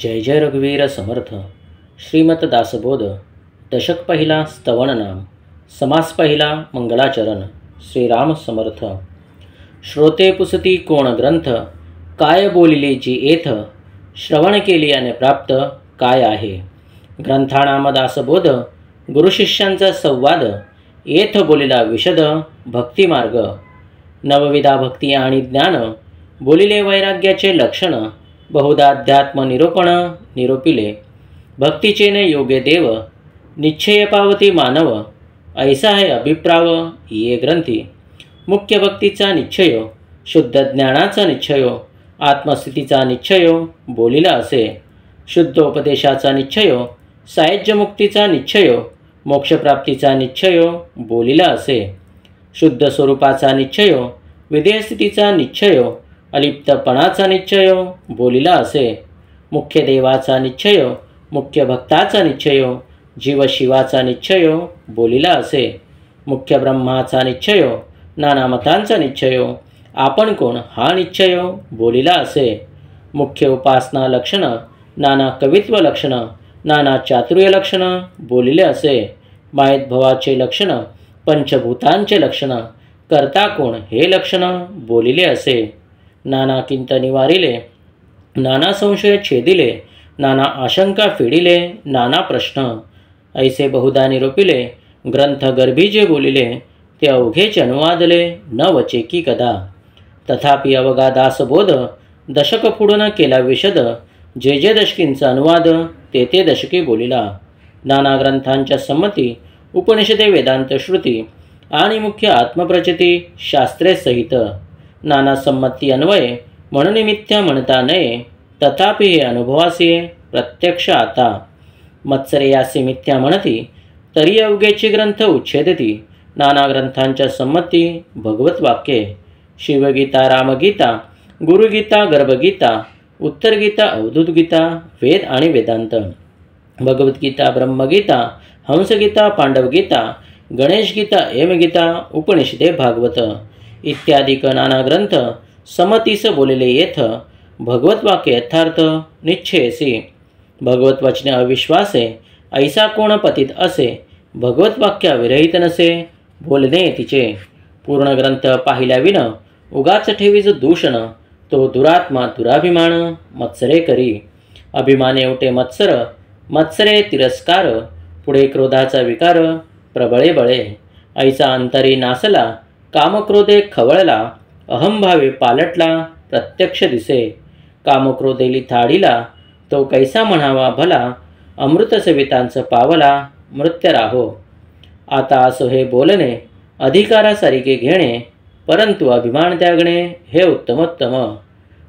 जय जय रघुवीर समर्थ. श्रीमत दासबोध. दशक पहिला स्तवन नाम. समास पहिला मंगलाचरण. श्रीराम समर्थ. श्रोते पुसती कोण ग्रंथ, काय बोलिले जी एथ, श्रवण केल्याने प्राप्त काय आहे. ग्रंथानाम दासबोध, गुरुशिष्यांचा संवाद, एथ बोलिला विशद भक्तिमार्ग. नवविधा भक्ती आणि ज्ञान, बोलिले वैराग्याचे लक्षण. बहुधा अध्यात्म निरूपण निरूपिले, भक्तीचे न योग्य देव, निश्चय पावती मानव. ऐसा है अभिप्राव ये ग्रंथी. मुख्य भक्तीचा निश्चय, शुद्ध ज्ञानाचा निश्चय, आत्मस्थितीचा निश्चय बोलिला असे. शुद्ध उपदेशाचा निश्चय, सायुज्य मुक्तीचा निश्चय, मोक्षप्राप्तीचा निश्चय बोलिला असे. शुद्ध स्वरूपाचा निश्चय, विधेयस्थितीचा निश्चय, अलिप्तपणाचा निश्चय बोलिला असे. मुख्य देवाचा निश्चय, मुख्य भक्ताचा निश्चय, जीवशिवाचा निश्चय बोलिला असे. मुख्य ब्रह्माचा निश्चय, नाना मतांचा निश्चय, आपण कोण हा निश्चय बोलिला असे. मुख्य उपासना लक्षण, नाना कवित्व लक्षण, नाना चातुर्य लक्षण बोलिले असे. मायेत भवाचे लक्षण, पंचभूतांचे लक्षण, करता कोण हे लक्षण बोलिले असे. नाना किंत निवारिले, नाना संशय छेदिले, नाना आशंका फेडिले, नाना प्रश्न. ऐसे बहुधा निरूपिले, ग्रंथ गर्भी जे बोलिले, ते अवघेच अनुवादले न वचे की कदा. तथापि अवघा दासबोध, दशक पुढून केला विशद. जे जे दशकींचा अनुवाद, ते ते दशके बोलिला. नाना ग्रंथांच्या संमती, उपनिषदे वेदांत श्रुती आणि मुख्य आत्मप्रचिती शास्त्रे सहित. नाना संमती अन्वये, म्हणून मिथ्या म्हणता नये, तथापि हे अनुभवासी प्रत्यक्ष आता. मत्सरे यासी मिथ्या म्हणती, तरी अवघेची ग्रंथ उच्छेदती. नाना ग्रंथांच्या संमती भगवत वाक्ये. शिवगीता, रामगीता, गुरुगीता, गर्भगीता, उत्तरगीता, अवधूत गीता, वेद आणि वेदांत. भगवद्गीता, ब्रह्मगीता, हंसगीता, पांडवगीता, गणेशगीता, हेमगीता, उपनिषदे, भागवत इत्यादिक नाना ग्रंथ समतीस बोलिले येथ. भगवत वाक्य यथार्थ निश्चयसी. भगवत वचने अविश्वासे, ऐसा कोण पतित असे. भगवत वाक्या विरहित नसे, बोलणे तिचे. पूर्ण ग्रंथ पाहिल्याविन, उगाच ठेवीज दूषण. तो दुरात्मा दुराभिमान, मत्सरे करी. अभिमाने उठे मत्सर, मत्सरे तिरस्कार. पुढे क्रोधाचा विकार, प्रबळे बळे. ऐसा अंतरी नासला, कामक्रोधे खवळला. अहंभावे पालटला, प्रत्यक्ष दिसे. कामक्रोधेली थाडिला, तो कैसा म्हणावा भला. अमृत सवितांच पावला, मृत्य राहो. आता असो हे बोलणे, अधिकारासारिखे घेणे, परंतु अभिमान त्यागणे हे उत्तमोत्तम.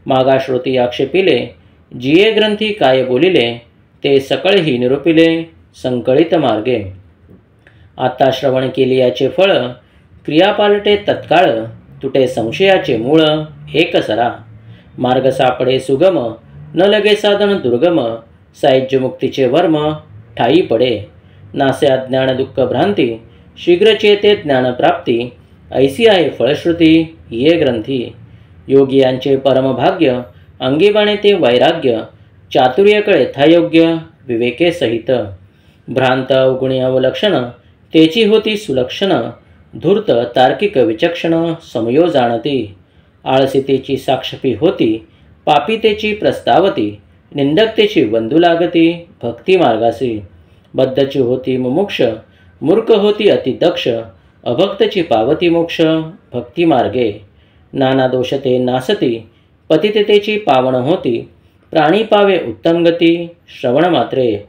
मागा श्रोती आक्षेपिले, जिये ग्रंथी काय बोलिले, ते सकळही निरूपिले संकळित मार्गे. आता श्रवण केले याचे फळ, क्रिया पालटे तत्काळ. तुटे संशयाचे मूळ, एक सरा. मार्ग सापडे सुगम, न लगे साधन दुर्गम. सायुज्य मुक्तीचे वर्म, ठाई पडे. नासे अज्ञान दुःख भ्रांती, शीघ्र चेते ज्ञानप्राप्ती. ऐसी आहे फळश्रुती ये ग्रंथी. योगियांचे परमभाग्य, अंगी बाणे ते वैराग्य. चातुर्य कळे यथायोग्य, विवेके सहित. भ्रांत अवगुणी अवलक्षण, तेची होती सुलक्षण. धूर्त तार्किक विचक्षण, समयो जाणती. आळसितेची साक्षपी होती, पापितेची प्रस्तावती. निंदकतेची वंदू लागती, भक्ती मार्गासी. बद्धची होती मुमुक्ष, मूर्ख होती अतिदक्ष. अभक्तची पावती मोक्ष, भक्ती मार्गे. नाना दोषते नासती, पतितेची पावन होती. प्राणी पावे उत्तम गती, श्रवण मात्रे.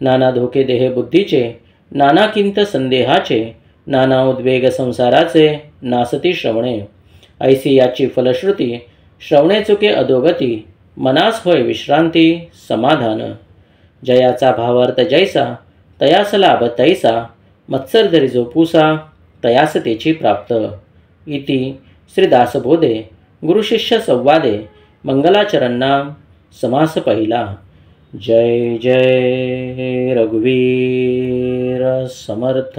नाना धोके देह बुद्धीचे, नाना किंत संदेहाचे. नाना उद्वेग संसाराचे, नासती श्रवणे. ऐसी याची फलश्रुती, श्रवणे चुके अधोगती. मनास होय विश्रांती, समाधान. जयाचा भावार्थ जैसा, तयास लाभ तैसा. मत्सर धरी जो पुसा, तयास तेची प्राप्त. इति श्रीदासबोधे गुरुशिष्य संवादे मंगलाचरण नाम. समास पहिला. जय जय रघुवीर समर्थ.